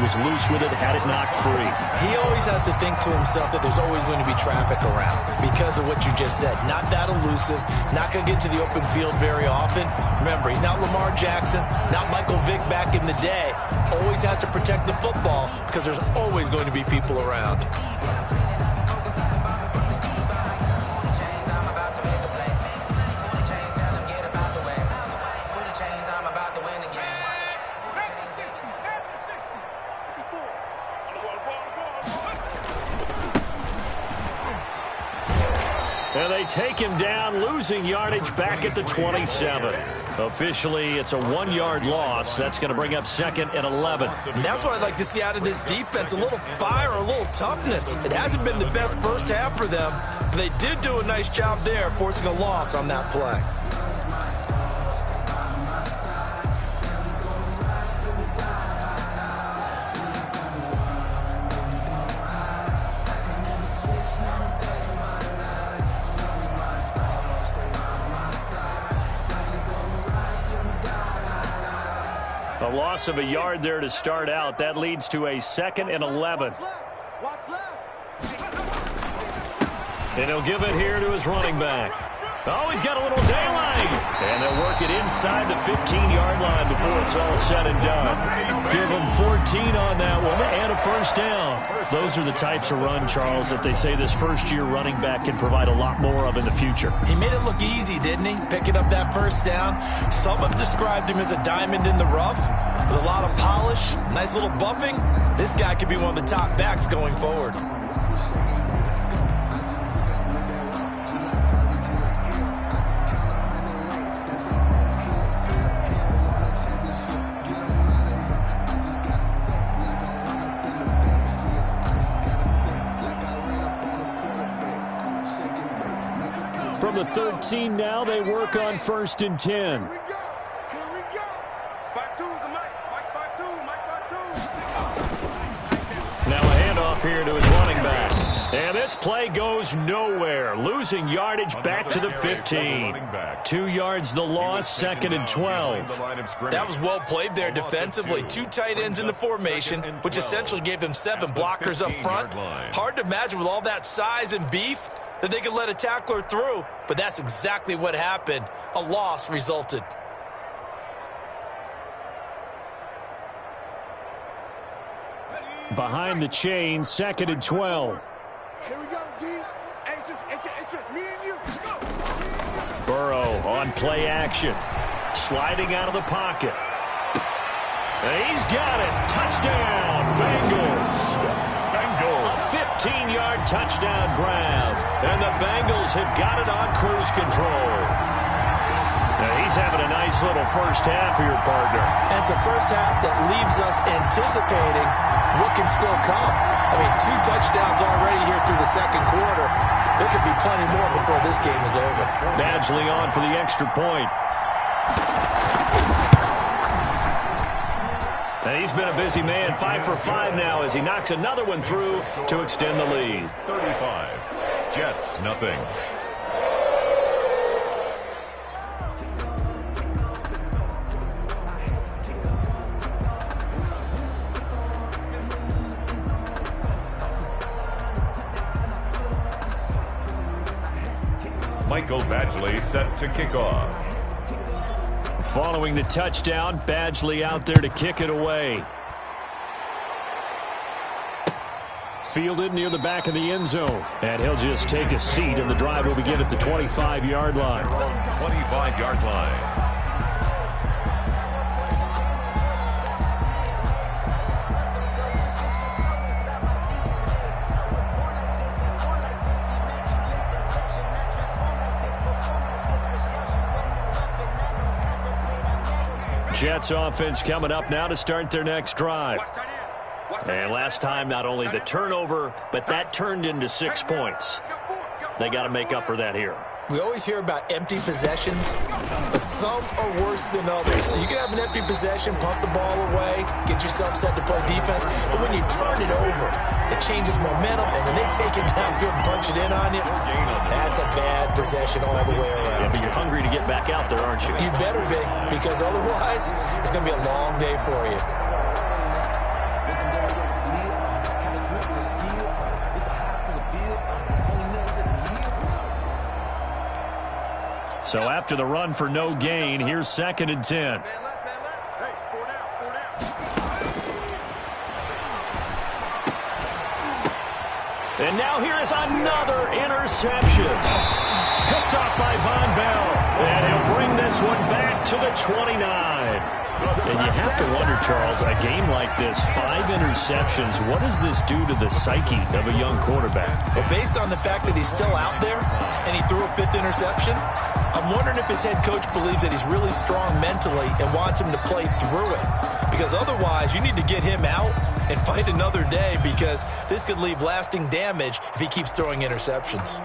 was loose with it, had it knocked free. He always has to think to himself that there's always going to be traffic around because of what you just said. Not that elusive, not going to get to the open field very often. Remember, he's not Lamar Jackson, not Michael Vick back in the day. Always has to protect the football because there's always going to be people around. And they take him down, losing yardage back at the 27. Officially, it's a 1-yard loss. That's going to bring up 2nd and 11. And that's what I'd like to see out of this defense, a little fire, a little toughness. It hasn't been the best first half for them, but they did do a nice job there, forcing a loss on that play. A loss of a yard there to start out. That leads to a 2nd and 11. And he'll give it here to his running back. Oh, he's got a little daylight. And they'll work it inside the 15-yard line before it's all said and done. Give him 14 on that one and a first down. Those are the types of run, Charles, that they say this first-year running back can provide a lot more of in the future. He made it look easy, didn't he? Picking up that first down. Some have described him as a diamond in the rough with a lot of polish, nice little buffing. This guy could be one of the top backs going forward. From the 13 now, they work on 1st and 10. Here we go. 5-2 is the Mike. Mike 5-2. Mike 5-2. Now a handoff here to his running back. And this play goes nowhere. Losing yardage back to the 15. 2 yards the loss, 2nd and 12. That was well played there defensively. 2 tight ends in the formation, which essentially gave them 7 blockers up front. Hard to imagine with all that size and beef that they could let a tackler through, but that's exactly what happened. A loss resulted. Behind the chain, 2nd and 12. Here we go, D. It's just me and you. Go. Burrow on play action. Sliding out of the pocket. And he's got it. Touchdown, Bengals. A 15-yard touchdown grab. And the Bengals have got it on cruise control. Now he's having a nice little first half here, partner. And it's a first half that leaves us anticipating what can still come. I mean, 2 touchdowns already here through the second quarter. There could be plenty more before this game is over. Badgley on for the extra point. And he's been a busy man, 5 for 5 now as he knocks another one through to extend the lead. 35. Jets, nothing. Michael Badgley set to kick off. Following the touchdown, Badgley out there to kick it away. Fielded near the back of the end zone. And he'll just take a seat, and the drive will begin at the 25-yard line. 25-yard line. Jets offense coming up now to start their next drive. And last time, not only the turnover, but that turned into 6 points. They got to make up for that here. We always hear about empty possessions, but some are worse than others. You can have an empty possession, pump the ball away, get yourself set to play defense, but when you turn it over, it changes momentum, and when they take it downfield and punch it in on you, that's a bad possession all the way around. Yeah, but you're hungry to get back out there, aren't you? You better be, because otherwise, it's going to be a long day for you. So after the run for no gain, here's 2nd and 10. Man left, man left. Hey, 4 down, 4 down. And now here is another interception. Picked off by Von Bell. And he'll bring this one back to the 29. And you have to wonder, Charles, a game like this, 5 interceptions, what does this do to the psyche of a young quarterback? Well, based on the fact that he's still out there and he threw a 5th interception, I'm wondering if his head coach believes that he's really strong mentally and wants him to play through it. Because otherwise, you need to get him out and fight another day, because this could leave lasting damage if he keeps throwing interceptions.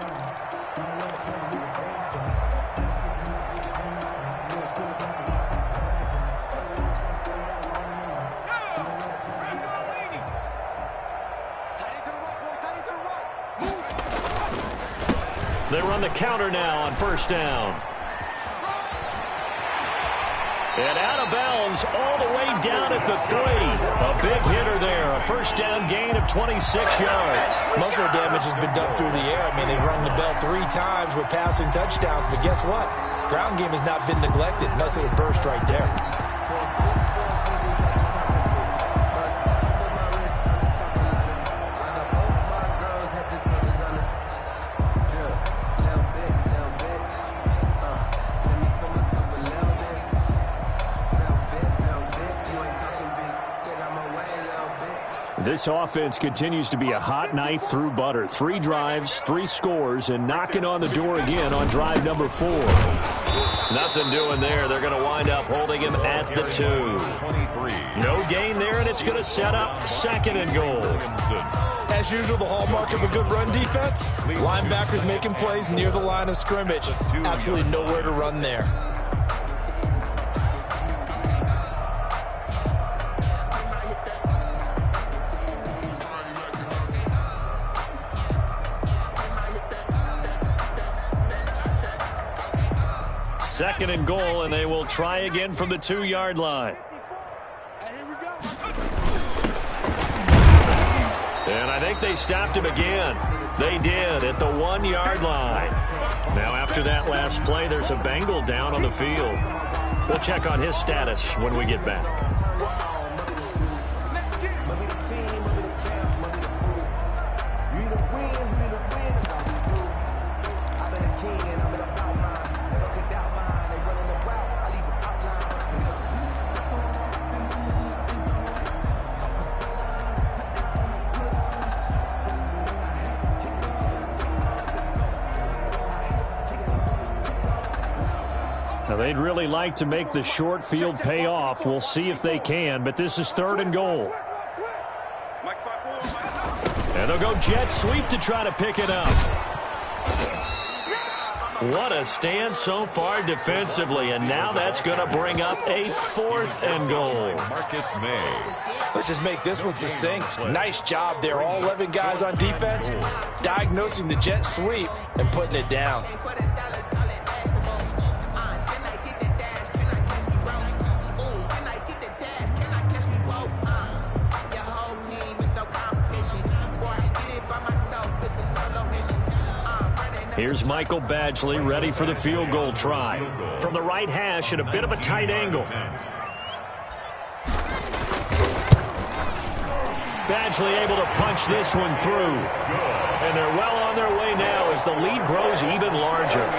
They run the counter now on 1st down. And out of bounds all the way down at the 3. A big hitter there. A 1st down gain of 26 yards. Most of the damage has been done through the air. I mean, they've rung the bell 3 times with passing touchdowns. But guess what? Ground game has not been neglected. Nice little burst right there. This offense continues to be a hot knife through butter. 3 drives, 3 scores, and knocking on the door again on drive number 4. Nothing doing there. They're going to wind up holding him at the 2. No gain there, and it's going to set up 2nd and goal. As usual, the hallmark of a good run defense, linebackers making plays near the line of scrimmage. Absolutely nowhere to run there. Second and goal, and they will try again from the 2-yard line. And I think they stopped him again. They did at the 1-yard line. Now after that last play, there's a Bengal down on the field. We'll check on his status when we get back. Now, they'd really like to make the short field pay off. We'll see if they can, but this is 3rd and goal. And they'll go jet sweep to try to pick it up. What a stand so far defensively, and now that's going to bring up a 4th and goal. Marcus May. Let's just make this one succinct. Nice job there. All 11 guys on defense diagnosing the jet sweep and putting it down. Here's Michael Badgley ready for the field goal try. From the right hash at a bit of a tight angle. Badgley able to punch this one through. And they're well on their way now as the lead grows even larger.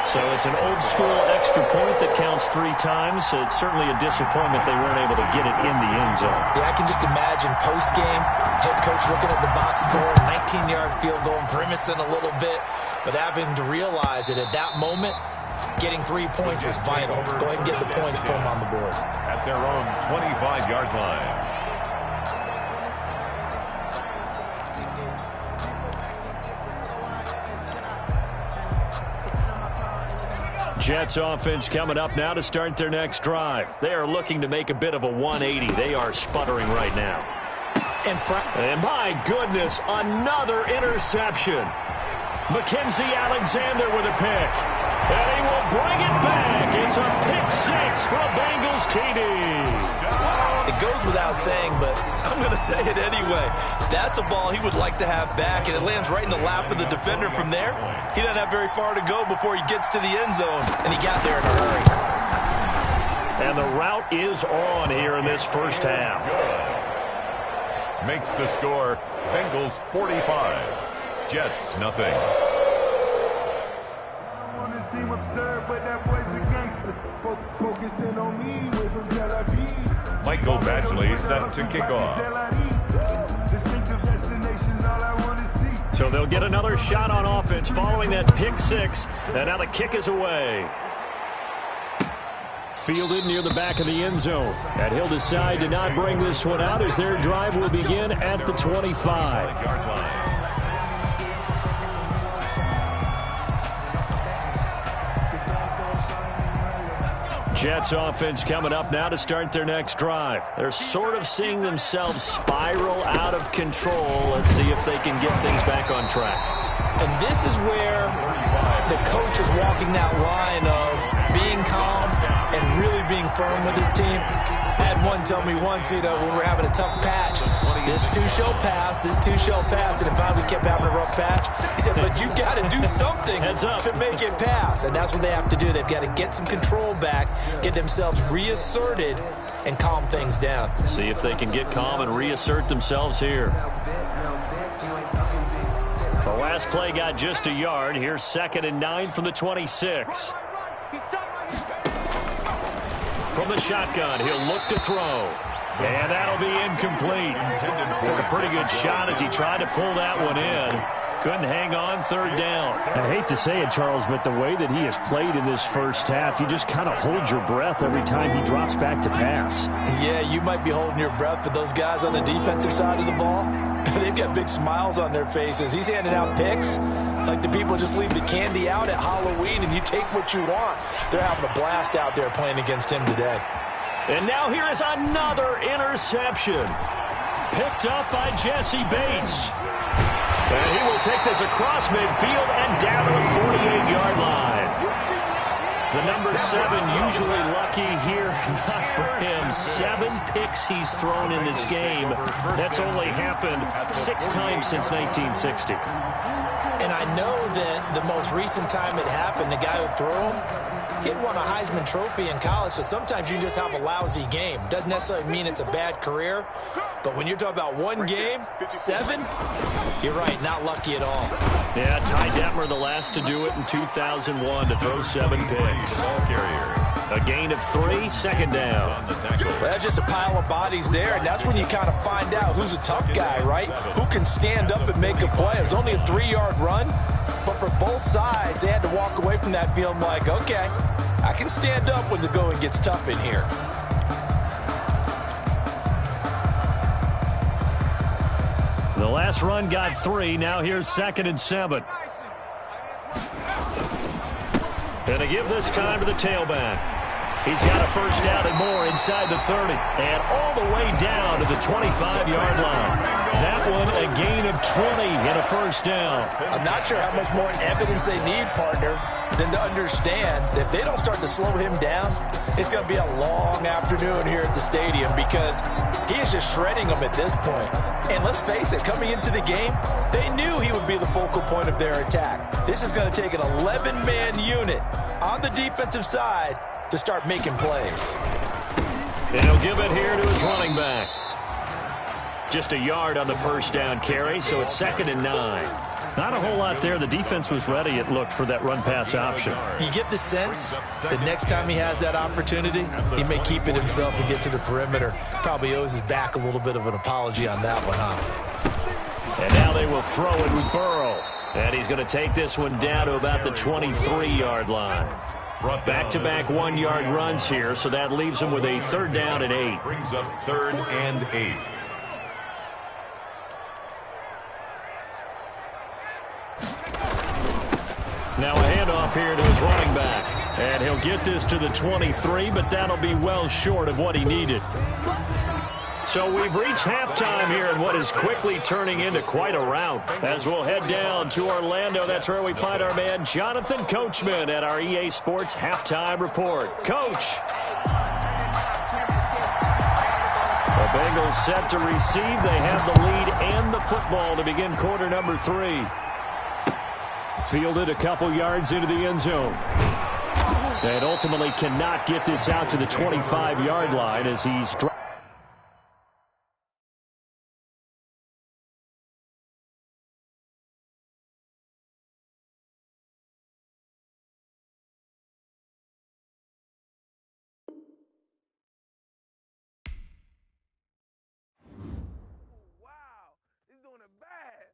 So it's an old school extra point that counts 3 times. It's certainly a disappointment they weren't able to get it in the end zone. Yeah, I can just imagine post-game, head coach looking at the box score, 19-yard field goal, grimacing a little bit, but having to realize that at that moment, getting 3 points was vital. Go ahead and get the points, put them on the board. At their own 25-yard line. Jets offense coming up now to start their next drive. They are looking to make a bit of a 180. They are sputtering right now. And my goodness, another interception. Mackenzie Alexander with a pick. And he will bring it back. It's a pick 6 for a Bengals TD. The it goes without saying, but I'm going to say it anyway. That's a ball he would like to have back, and it lands right in the lap of the defender from there. He doesn't have very far to go before he gets to the end zone, and he got there in a hurry. And the route is on here in this first half. Makes the score Bengals 45, Jets nothing. Seem absurd, but that boy's a gangster. Focusing on me, way from Tel Aviv. Michael Badgley set to kick off. Distinctive destinations, all I want to see. So they'll get another shot on offense following that pick six. And now the kick is away. Fielded near the back of the end zone. And he'll decide to not bring this one out as their drive will begin at the 25-yard line. Jets offense coming up now to start their next drive. They're sort of seeing themselves spiral out of control. Let's see if they can get things back on track. And this is where the coach is walking that line of being calm and really being firm with his team. I had one tell me once, when we're having a tough patch, this too shall pass, this too shall pass, and it finally kept having a rough patch. He said, but you got to do something to make it pass, and that's what they have to do. They've got to get some control back, get themselves reasserted, and calm things down. See if they can get calm and reassert themselves here. The last play got just a yard. Here's 2nd and 9 from the 26. From the shotgun, he'll look to throw. And that'll be incomplete. Took a pretty good shot as he tried to pull that one in. Couldn't hang on, 3rd down. I hate to say it, Charles, but the way that he has played in this first half, you just kind of hold your breath every time he drops back to pass. Yeah, you might be holding your breath, but those guys on the defensive side of the ball, they've got big smiles on their faces. He's handing out picks like the people just leave the candy out at Halloween and you take what you want. They're having a blast out there playing against him today. And now here is another interception. Picked up by Jesse Bates. And he will take this across midfield and down to the 48-yard line. The number 7 usually lucky here. Not for him. 7 picks he's thrown in this game. That's only happened 6 times since 1960. And I know that the most recent time it happened, the guy who threw him, he had won a Heisman Trophy in college, so sometimes you just have a lousy game. Doesn't necessarily mean it's a bad career, but when you're talking about one game, 7, you're right, not lucky at all. Yeah, Ty Detmer, the last to do it in 2001, to throw 7 picks. A gain of 3, 2nd down. Well, that's just a pile of bodies there, and that's when you kind of find out who's a tough guy, right? Who can stand up and make a play. It was only a 3-yard run, but for both sides, they had to walk away from that feeling like, okay, I can stand up when the going gets tough in here. The last run got 3. Now here's 2nd and 7. And to give this time to the tailback. He's got a first down and more inside the 30. And all the way down to the 25-yard line. That one a gain of 20 and a first down. I'm not sure how much more evidence they need, partner, than to understand that if they don't start to slow him down, it's going to be a long afternoon here at the stadium because he is just shredding them at this point. And let's face it, coming into the game, they knew he would be the focal point of their attack. This is going to take an 11-man unit on the defensive side to start making plays. And he'll give it here to his running back. Just a yard on the first down carry, so it's 2nd and 9. Not a whole lot there. The defense was ready, it looked, for that run-pass option. You get the sense that next time he has that opportunity, he may keep it himself and get to the perimeter. Probably owes his back a little bit of an apology on that one, huh? And now they will throw it with Burrow. And he's going to take this one down to about the 23-yard line. Back-to-back 1-yard runs here, so that leaves him with a 3rd down and 8. Brings up 3rd and 8. Now a handoff here to his running back. And he'll get this to the 23, but that'll be well short of what he needed. So we've reached halftime here in what is quickly turning into quite a rout. As we'll head down to Orlando, that's where we find our man Jonathan Coachman at our EA Sports Halftime Report. Coach. Bengals set to receive. They have the lead and the football to begin quarter number 3. Fielded a couple yards into the end zone. And ultimately cannot get this out to the 25-yard line as he's... Wow, he's doing it bad.